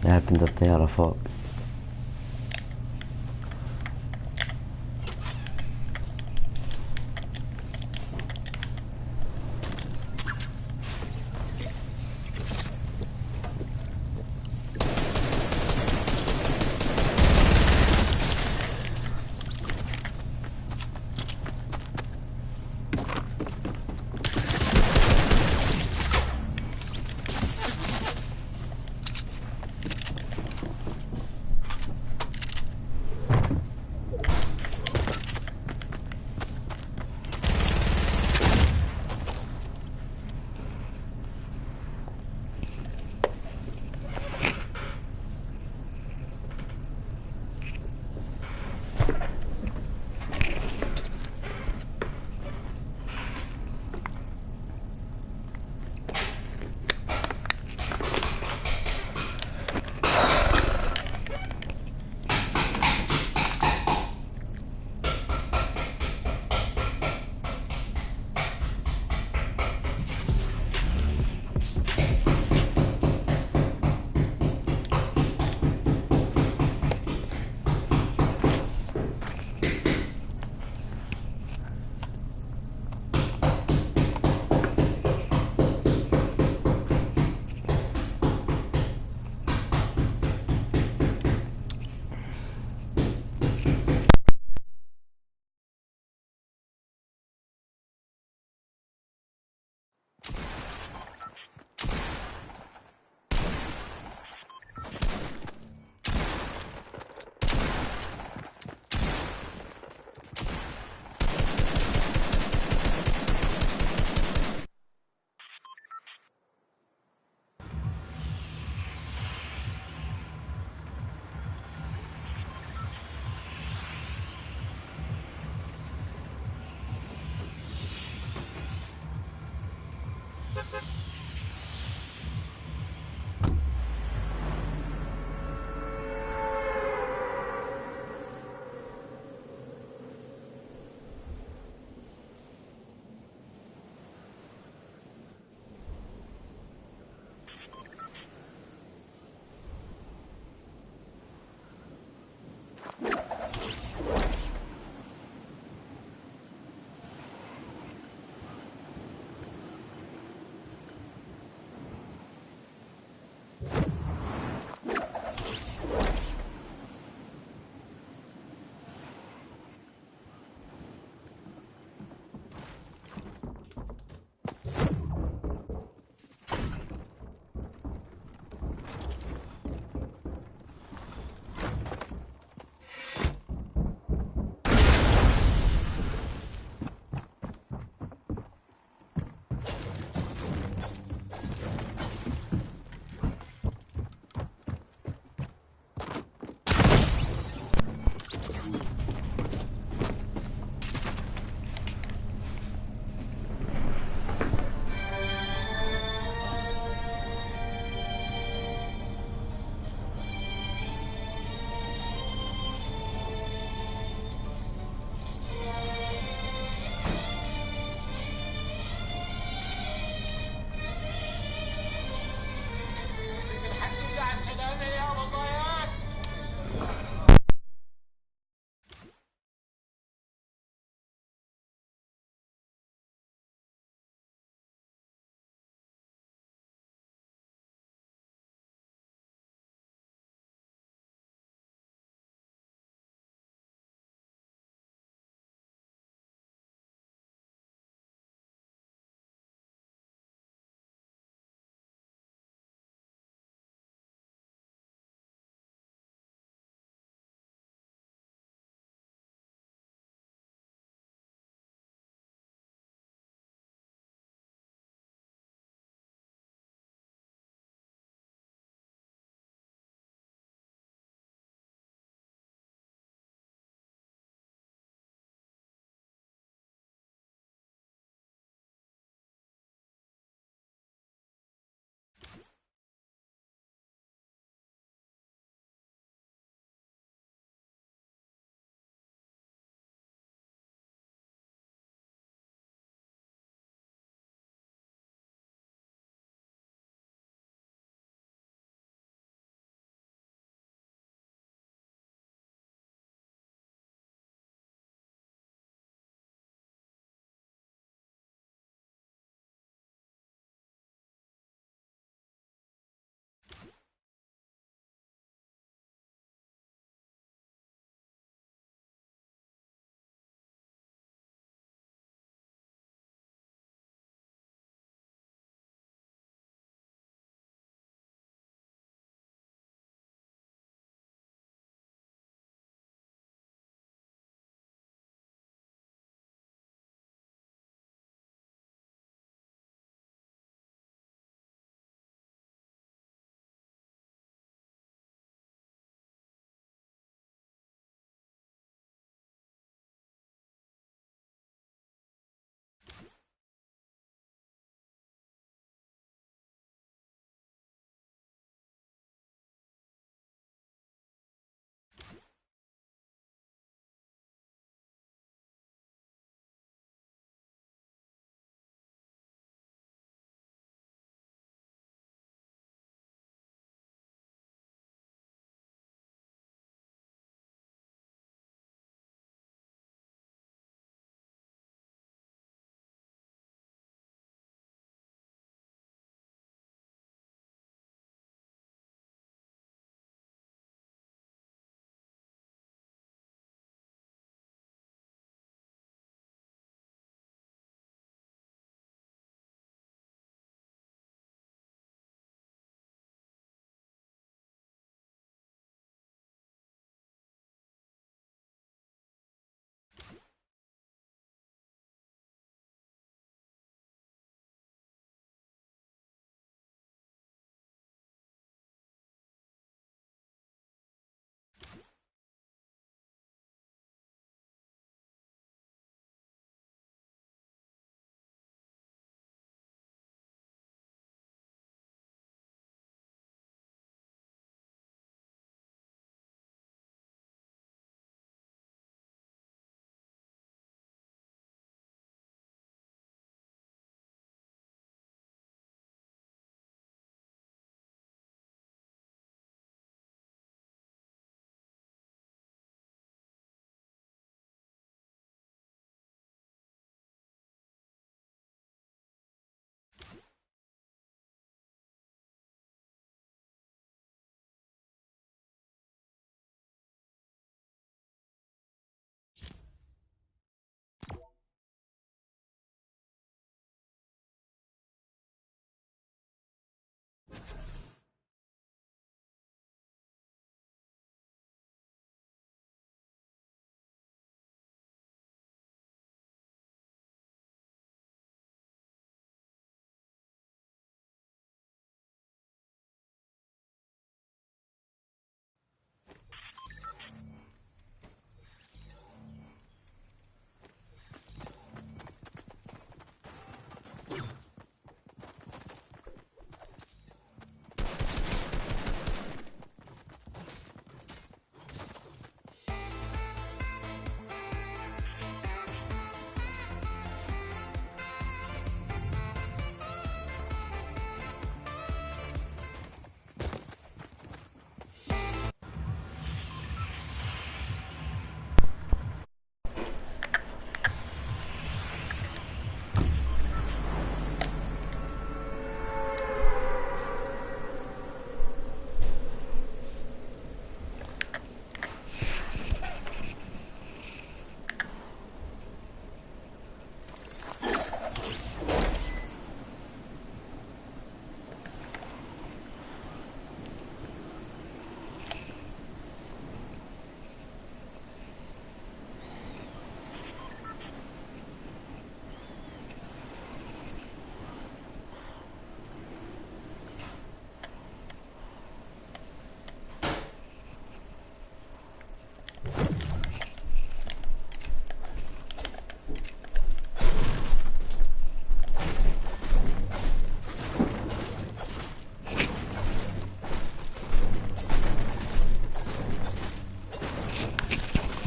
قاعد عند الطيارة فوق.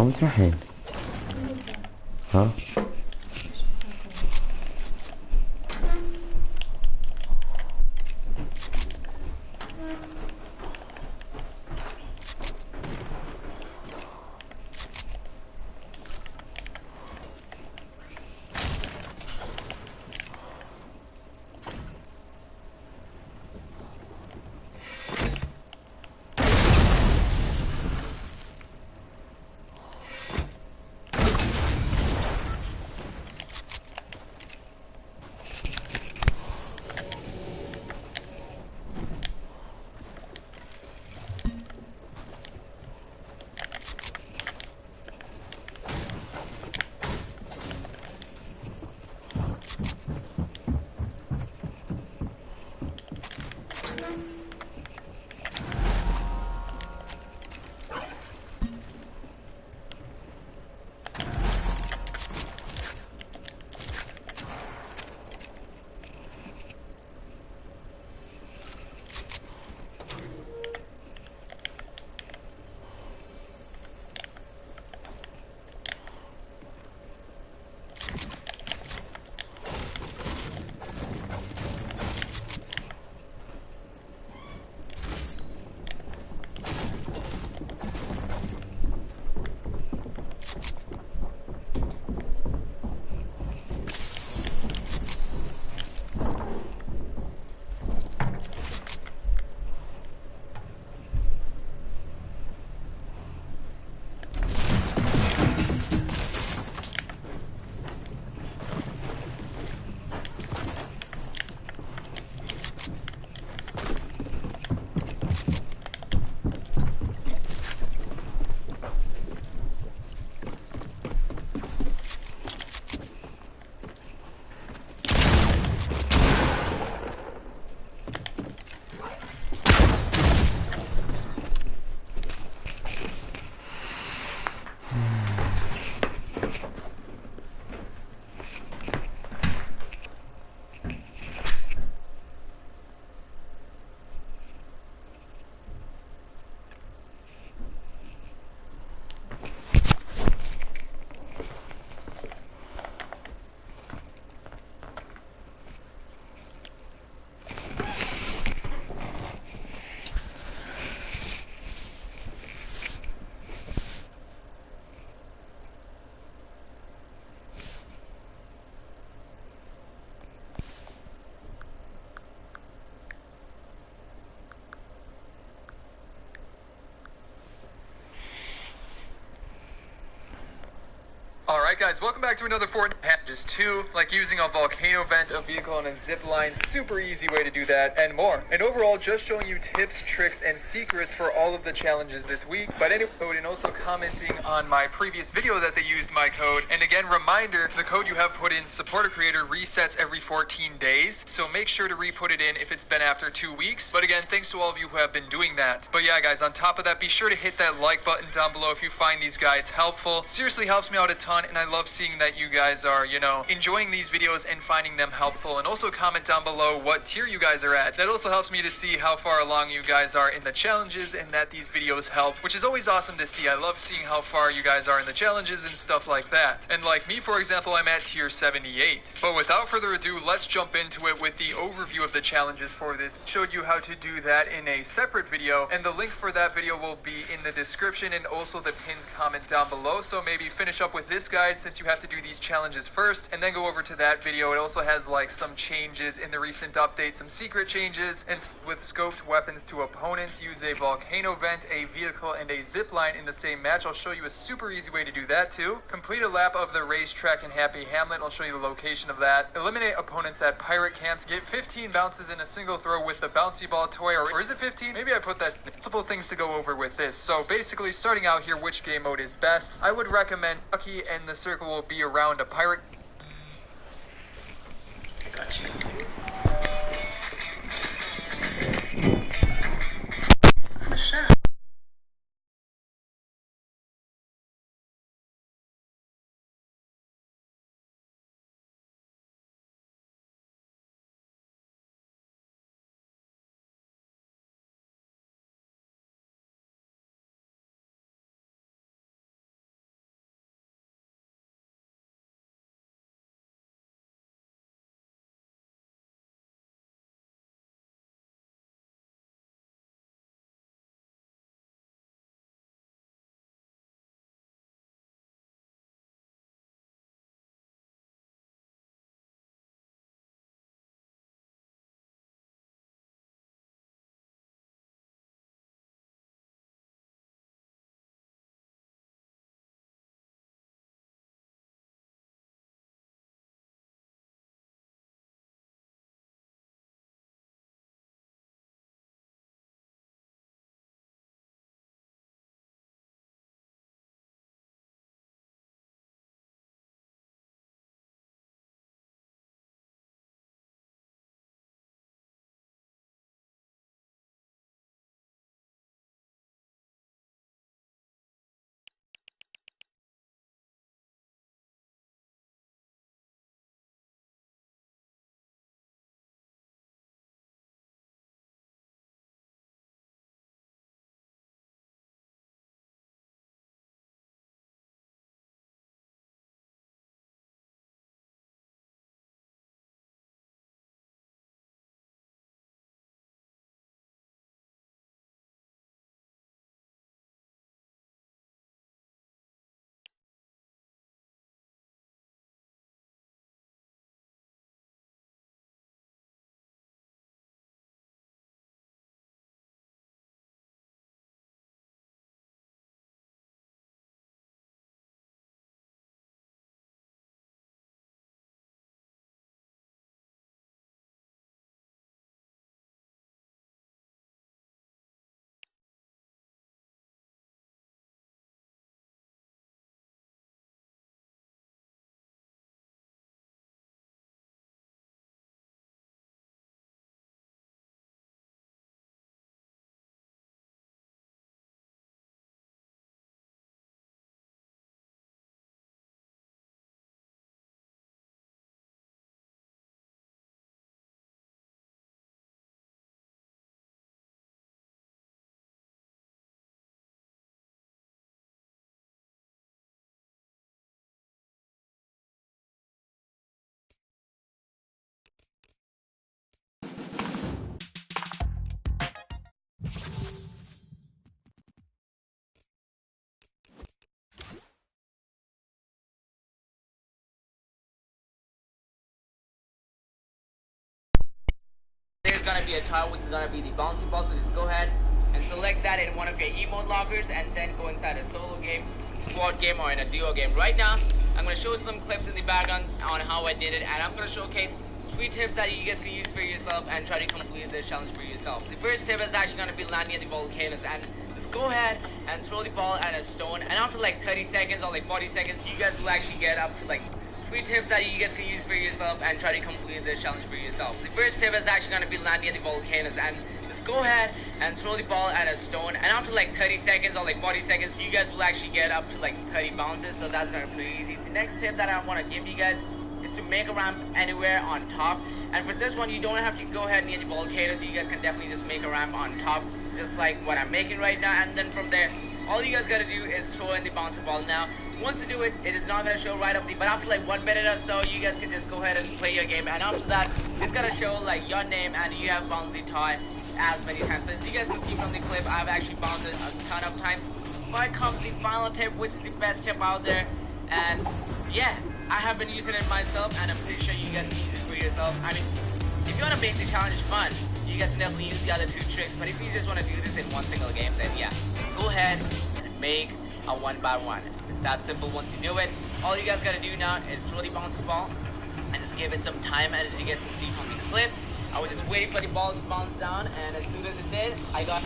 وين تروحين؟ ها؟ guys, welcome back to another Fortnite Packages 2, like using a volcano vent, a vehicle, and a zip line. Super easy way to do that, and more. And overall, just showing you tips, tricks, and secrets for all of the challenges this week. But anyway, and also commenting on my previous video that they used my code. And again, reminder, the code you have put in, supporter creator, resets every 14 days. So make sure to re-put it in if it's been after 2 weeks. But again, thanks to all of you who have been doing that. But yeah, guys, on top of that, be sure to hit that like button down below if you find these guides helpful. Seriously helps me out a ton, and I love seeing that you guys are, enjoying these videos and finding them helpful. And also comment down below what tier you guys are at. That also helps me to see how far along you guys are in the challenges and that these videos help, which is always awesome to see. I love seeing how far you guys are in the challenges and stuff like that. And like me, for example, I'm at tier 78. But without further ado, let's jump into it with the overview of the challenges for this. Showed you how to do that in a separate video, and the link for that video will be in the description and also the pinned comment down below. So maybe finish up with this guide since you have to do these challenges first, and then go over to that video. It also has like some changes in the recent update, some secret changes, and with scoped weapons to opponents. Use a volcano vent, a vehicle, and a zip line in the same match. I'll show you a super easy way to do that too. Complete a lap of the racetrack in Happy Hamlet. I'll show you the location of that. Eliminate opponents at pirate camps. Get 15 bounces in a single throw with the bouncy ball toy, or is it 15? Maybe I put that. Multiple things to go over with this. So basically, starting out here, which game mode is best? I would recommend Lucky, and the circle will be around a pirate. Got you. There's gonna be a tile which is gonna be the bouncy ball, so just go ahead and select that in one of your emote loggers and then go inside a solo game, squad game, or in a duo game. Right now, I'm going to show some clips in the background on how I did it, and I'm going to showcase 3 tips that you guys can use for yourself and try to complete this challenge for yourself. The first tip is actually going to be landing at the volcanoes, and just go ahead and throw the ball at a stone, and after like 30 seconds or like 40 seconds, you guys will actually get up to like 3 tips that you guys can use for yourself and try to complete this challenge for yourself. The first tip is actually going to be landing at the volcanoes, and just go ahead and throw the ball at a stone, and after like 30 seconds or like 40 seconds, you guys will actually get up to like 30 bounces, so that's going to be pretty easy. The next tip that I want to give you guys is to make a ramp anywhere on top, and for this one you don't have to go ahead near the volcanoes. You guys can definitely just make a ramp on top, just like what I'm making right now, and then from there all you guys gotta do is throw in the bouncing ball. Now once you do it, it is not gonna show right up the, but after like 1 minute or so, you guys can just go ahead and play your game, and after that it's gonna show like your name and you have bounced the toy as many times. So as you guys can see from the clip, I've actually bounced it a ton of times. But comes the final tip, which is the best tip out there, and yeah, I have been using it myself, and I'm pretty sure you guys can use it for yourself. I mean, if you want to make the challenge fun, you guys can definitely use the other 2 tricks, but if you just want to do this in one single game, then yeah, go ahead and make a 1x1. It's that simple. Once you do it, all you guys got to do now is throw the bouncing ball and just give it some time, and as you guys can see from the clip, I was just waiting for the ball to bounce down, and as soon as it did, I got...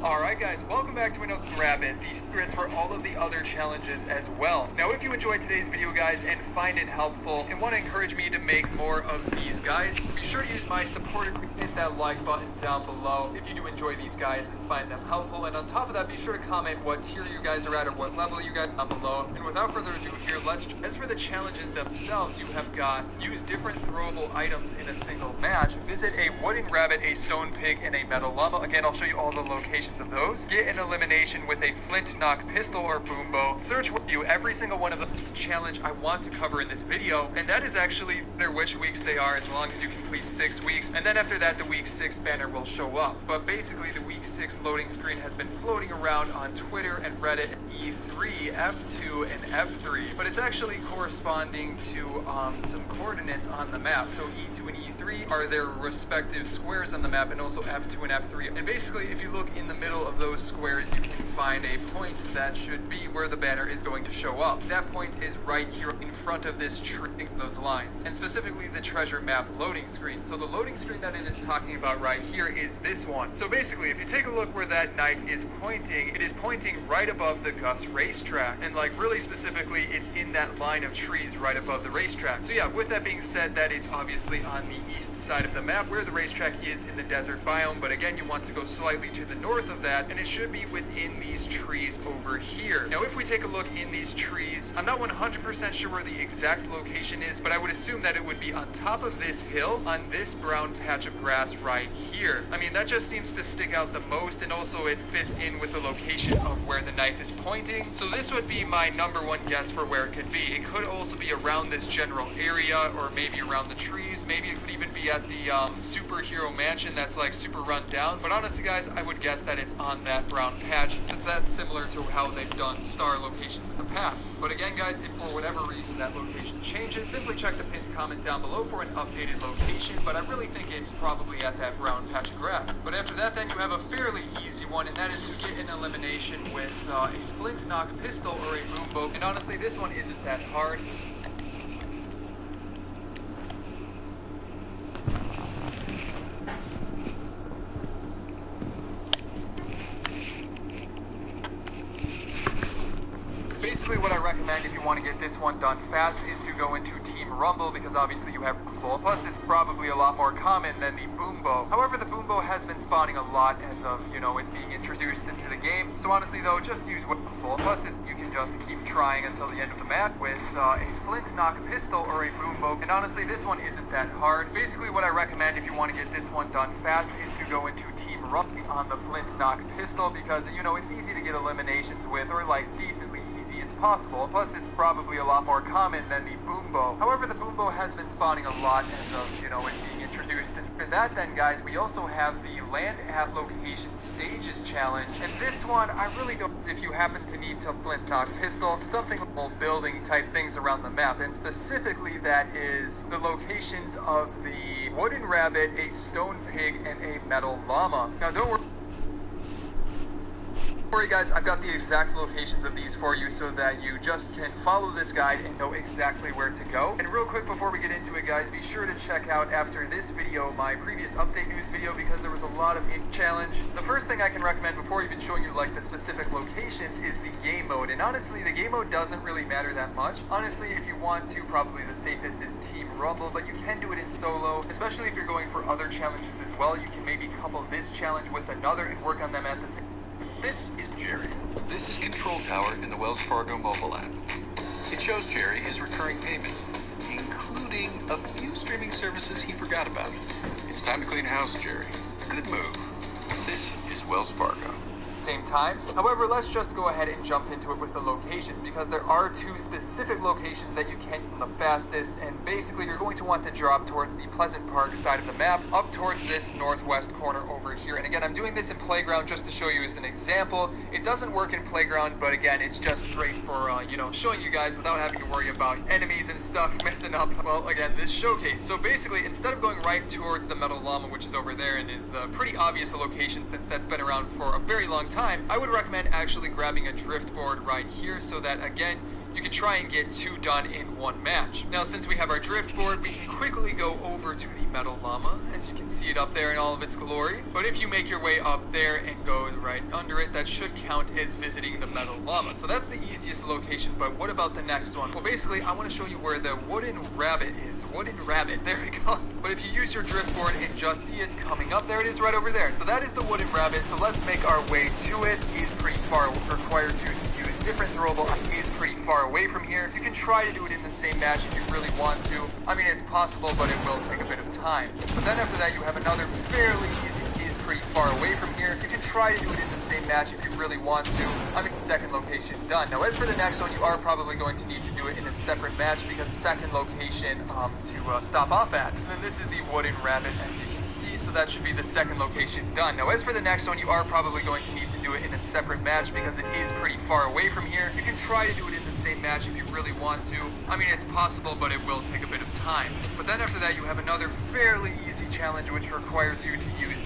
Alright guys, welcome back to another rabbit. These secrets for all of the other challenges as well. Now if you enjoyed today's video guys and find it helpful and want to encourage me to make more of these guys, be sure to use my supporter group, hit that like button down below if you do enjoy these guys and find them helpful, and on top of that be sure to comment what tier you guys are at or what level you guys are down below. And without further ado here, as for the challenges themselves, you have got use different throwable items in a single match, visit a wooden rabbit, a stone pig, and a metal llama. Again, I'll show you all the locations of those. videos, get an elimination with a flint knock pistol or boom bow, search with you every single one of the challenge I want to cover in this video, and that is actually no matter which weeks they are, as long as you complete 6 weeks, and then after that the week 6 banner will show up. But basically the week 6 loading screen has been floating around on Twitter and Reddit, E3, F2, and F3, but it's actually corresponding to some coordinates on the map. So E2 and E3 are their respective squares on the map, and also F2 and F3. And basically if you look in the middle of those squares, you can find a point that should be where the banner is going to show up. That point is right here in front of this tree, those lines, and specifically the treasure map loading screen. So the loading screen that it is talking about right here is this one. So basically if you take a look where that knife is pointing, it is pointing right above the Gus racetrack, and like really specifically it's in that line of trees right above the racetrack. So yeah, with that being said, that is obviously on the east side of the map where the racetrack is in the desert biome, but again you want to go slightly to the north of that, and it should be within these trees over here. Now if we take a look in these trees, I'm not 100% sure where the exact location is, but I would assume that it would be on top of this hill on this brown patch of grass right here. I mean, that just seems to stick out the most, and also it fits in with the location of where the knife is pointing. So this would be my #1 guess for where it could be. It could also be around this general area, or maybe around the trees. Maybe it could even be at the superhero mansion that's like super run down. But honestly guys, I would guess that it's on that brown patch, since that's similar to how they've done star locations in the past. But again guys, if for whatever reason that location changes, simply check the pinned comment down below for an updated location, but I really think it's probably at that brown patch of grass. But after that then you have a fairly easy one, and that is to get an elimination with a flint knock pistol or a boom bow, and honestly this one isn't that hard. Basically what I recommend if you want to get this one done fast is to go into Team Rumble, because obviously you have Whistle, plus it's probably a lot more common than the boom bow. However, the boom bow has been spawning a lot as of, you know, it being introduced into the game. So honestly though, just use Whistle, plus you can just keep trying until the end of the map with a flint knock pistol or a boom bow, and honestly this one isn't that hard. Basically what I recommend if you want to get this one done fast is to go into Team Rumble on the flint knock pistol, because you know it's easy to get eliminations with, or like decently easy it's possible, plus it's probably a lot more common than the boom bow. However, the boom bow has been spawning a lot as of, you know, it being introduced. And for that then guys, we also have the land at location stages challenge, and this one I really don't, if you happen to need to flint knock pistol, something like building type things around the map, and specifically that is the locations of the wooden rabbit, a stone pig, and a metal llama. Now don't worry guys, I've got the exact locations of these for you so that you just can follow this guide and know exactly where to go. And real quick before we get into it guys, be sure to check out after this video my previous update news video, because there was a lot of challenge. The first thing I can recommend before even showing you like the specific locations is the game mode, and honestly the game mode doesn't really matter that much. Honestly, if you want to, probably the safest is Team Rumble, but you can do it in solo, especially if you're going for other challenges as well. You can maybe couple this challenge with another and work on them at the same. This is Jerry. This is Control Tower in the Wells Fargo mobile app. It shows Jerry his recurring payments, including a few streaming services he forgot about. It's time to clean house, Jerry. Good move. This is Wells Fargo. Same time. However, let's just go ahead and jump into it with the locations, because there are 2 specific locations that you can get the fastest, and basically you're going to want to drop towards the Pleasant Park side of the map, up towards this northwest corner over here. And again, I'm doing this in Playground just to show you as an example. It doesn't work in Playground, but again, it's just great for, you know, showing you guys without having to worry about enemies and stuff messing up, well, again, this showcase. So basically, instead of going right towards the metal llama, which is over there and is the pretty obvious location since that's been around for a very long time, I would recommend actually grabbing a drift board right here, so that again you can try and get 2 done in 1 match. Now since we have our drift board, we can quickly go over to the metal llama, as you can see it up there in all of its glory. But if you make your way up there and go right under it, that should count as visiting the metal llama. So that's the easiest location, but what about the next one? Well basically I want to show you where the wooden rabbit is. Wooden rabbit, there we go. But if you use your drift board and just see it coming up, there it is right over there. So that is the wooden rabbit, so let's make our way to it. It is pretty far, it requires you to use different throwable, is pretty far away from here. You can try to do it in the same match if you really want to. I mean, it's possible, but it will take a bit of time. But then after that, you have another fairly easy, is pretty far away from here. You can try to do it in the same match if you really want to. I mean, second location done. Now, as for the next one, you are probably going to need to do it in a separate match because second location to stop off at. And then this is the wooden rabbit, as you can see, so that should be the second location done. Now, as for the next one, you are probably going to need to do it in a separate match because it is pretty far away from here. You can try to do it in the same match if you really want to. I mean, it's possible, but it will take a bit of time. But then after that, you have another fairly easy challenge which requires you to use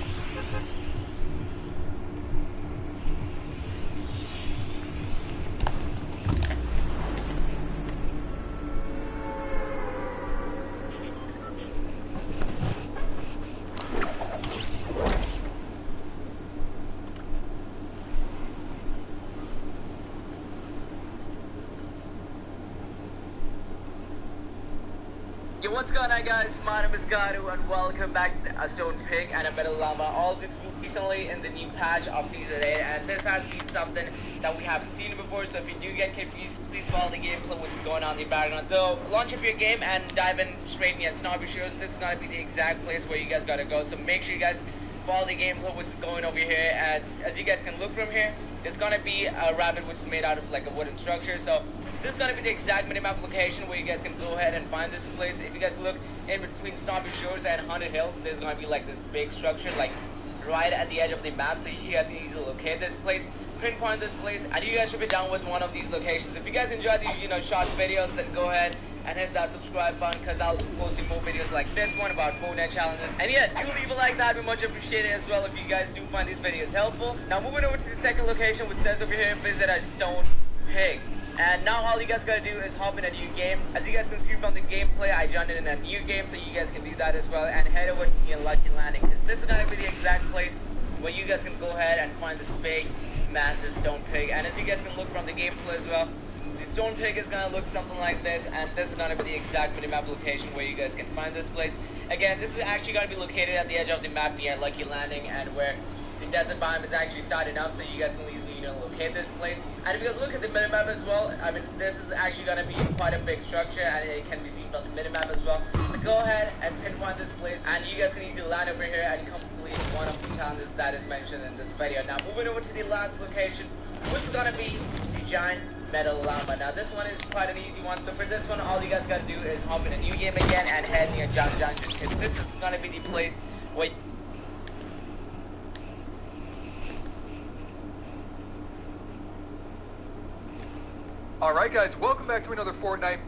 Yo, what's going on, guys? My name is Garu and welcome back to a stone pig and a metal llama, all this recently in the new patch of season 8, and this has been something that we haven't seen before, so if you do get confused, please follow the gameplay which is going on in the background. So launch up your game and dive in straight in your snobby shows. This is going to be the exact place where you guys gotta go, so make sure you guys follow the gameplay which is going over here. And as you guys can look from here, there's gonna be a rabbit which is made out of like a wooden structure. So this is going to be the exact minimap location where you guys can go ahead and find this place. If you guys look in between Snobby Shores and Haunted Hills, there's going to be like this big structure like right at the edge of the map, so you guys can easily locate this place, pinpoint this place, and you guys should be down with one of these locations. If you guys enjoy these, short videos, then go ahead and hit that subscribe button because I'll be posting more videos like this one about Fortnite challenges. And yeah, do leave a like, that'd be much appreciated as well if you guys do find these videos helpful. Now moving over to the second location, which says over here, visit a stone pig. And now all you guys gotta do is hop in a new game. As you guys can see from the gameplay, I joined in a new game, so you guys can do that as well. And head over to your lucky landing, because this is gonna be the exact place where you guys can go ahead and find this big, massive stone pig. And as you guys can look from the gameplay as well, the stone pig is gonna look something like this, and this is gonna be the exact minimap location where you guys can find this place. Again, this is actually gonna be located at the edge of the map near Lucky Landing, and where the desert biome is actually starting up, so you guys can easily locate this place. And if you guys look at the minimap as well, I mean, this is actually going to be quite a big structure, and it can be seen from the minimap as well. So go ahead and pinpoint this place, and you guys can easily land over here and complete one of the challenges that is mentioned in this video. Now moving over to the last location, which is going to be the giant metal llama. Now this one is quite an easy one, so for this one all you guys got to do is hop in a new game again and head near John Dungeon. This is going to be the place where Alright guys, welcome back to another Fortnite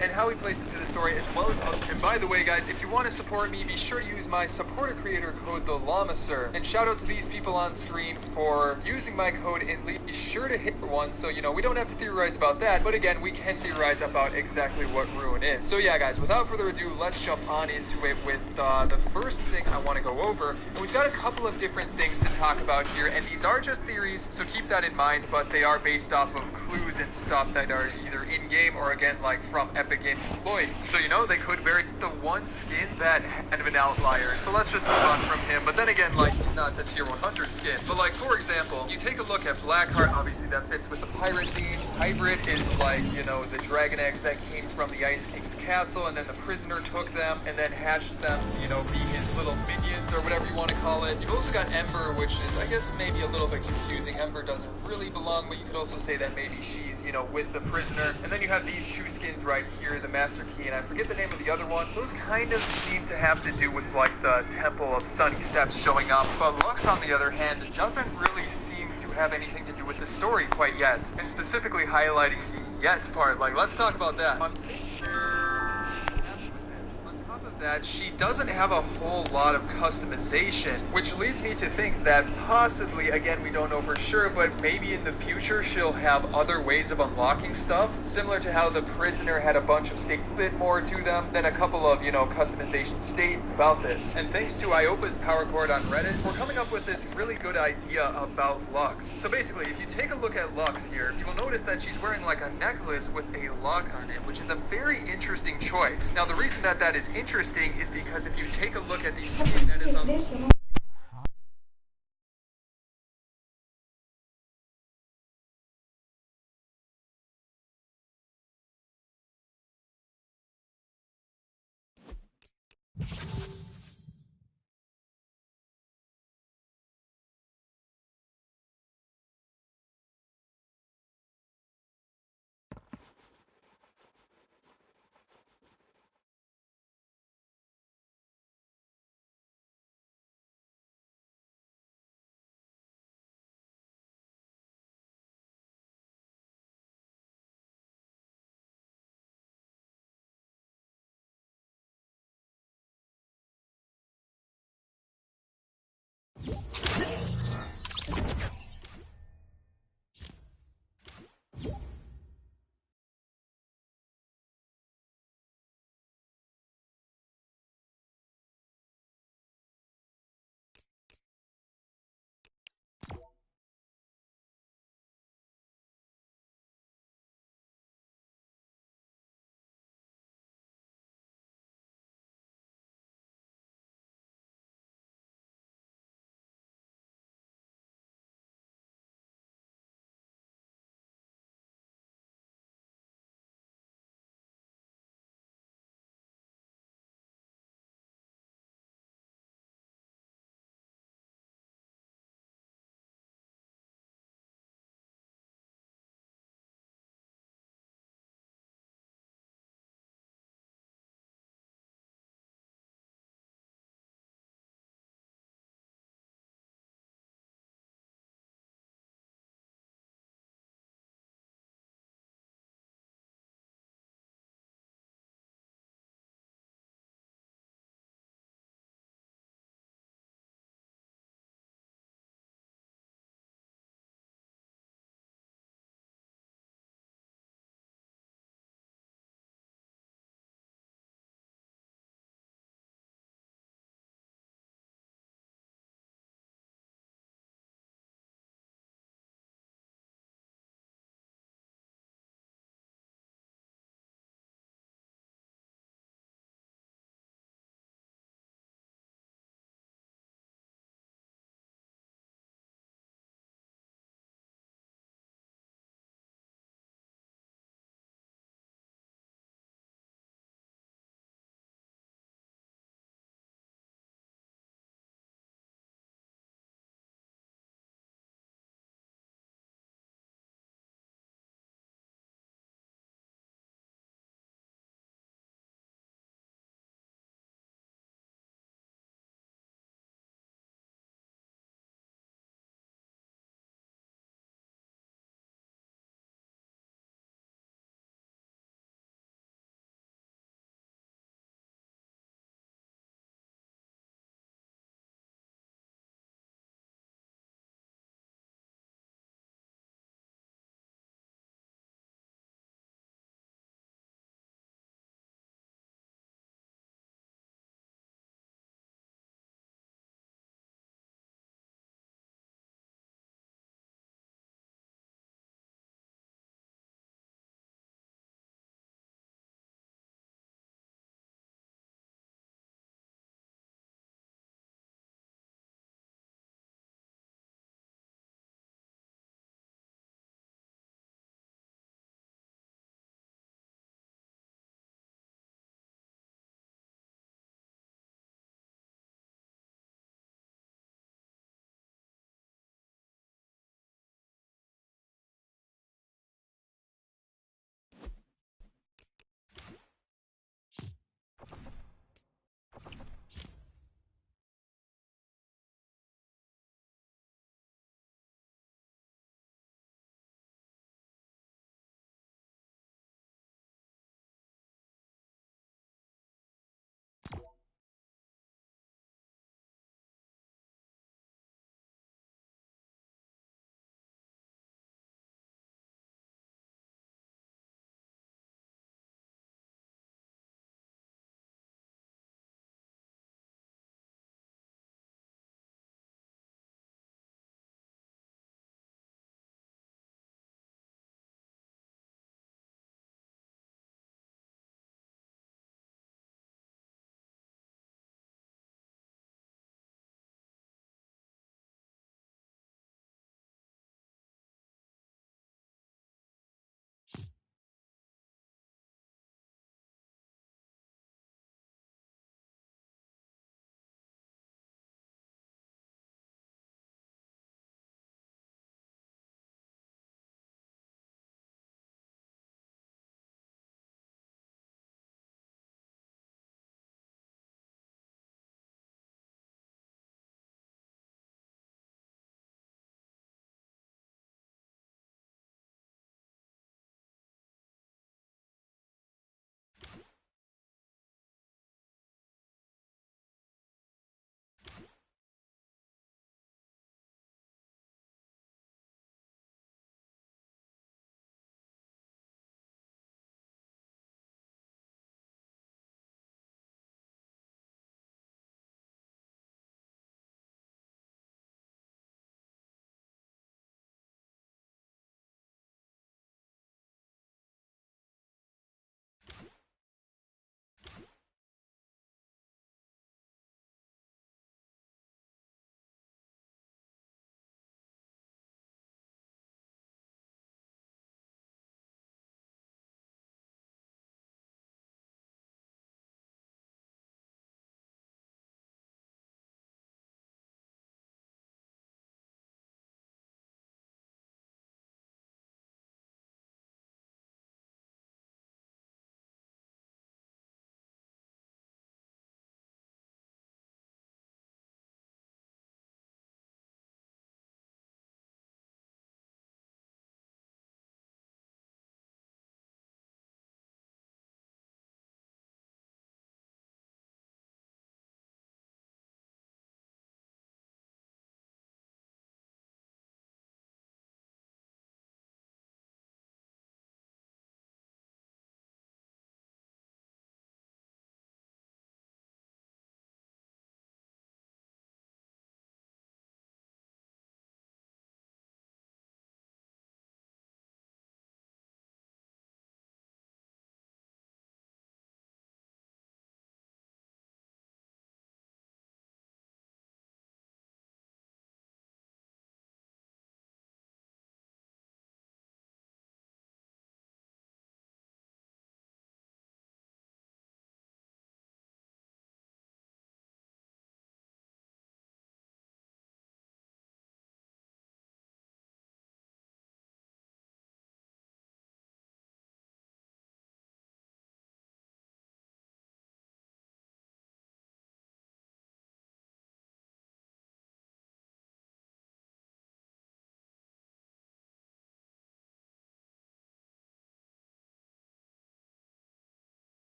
and how we place into the story, as well as and by the way guys, if you want to support me, be sure to use my supporter creator code, the Llama Sir. And shout out to these people on screen for using my code, and be sure to hit one, so we don't have to theorize about that, but again, we can theorize about exactly what Ruin is. So yeah guys, without further ado, let's jump on into it with the first thing I want to go over. And we've got a couple of different things to talk about here, and these are just theories, so keep that in mind, but they are based off of clues and stuff that are either in-game or again like from Epic Games employees. So they could vary the one skin that kind of an outlier. So let's just move on from him. But then again, like, not the tier 100 skin. But like, for example, you take a look at Blackheart, obviously that fits with the pirate theme. Hybrid is like, the dragon eggs that came from the Ice King's castle, and then the prisoner took them and then hatched them to, be his little minions or whatever you want to call it. You've also got Ember, which is, I guess, maybe a little bit confusing. Ember doesn't really belong, but you could also say that maybe she's, with the prisoner. And then you have these two skins right here, the Master Key, and I forget the name of the other one. Those kind of seem to have to do with like the Temple of Sunny Steps showing up, but Lux on the other hand doesn't really seem to have anything to do with the story quite yet, and specifically highlighting the yet part. Like, let's talk about that. That she doesn't have a whole lot of customization, which leads me to think that possibly, again, we don't know for sure, but maybe in the future she'll have other ways of unlocking stuff, similar to how the prisoner had a bunch of state bit more to them than a couple of, customization state about this. And thanks to Iopa's power chord on Reddit, we're coming up with this really good idea about Lux. So basically, if you take a look at Lux here, you will notice that she's wearing like a necklace with a lock on it, which is a very interesting choice. Now, the reason that is interesting is because if you take a look at the skin that is on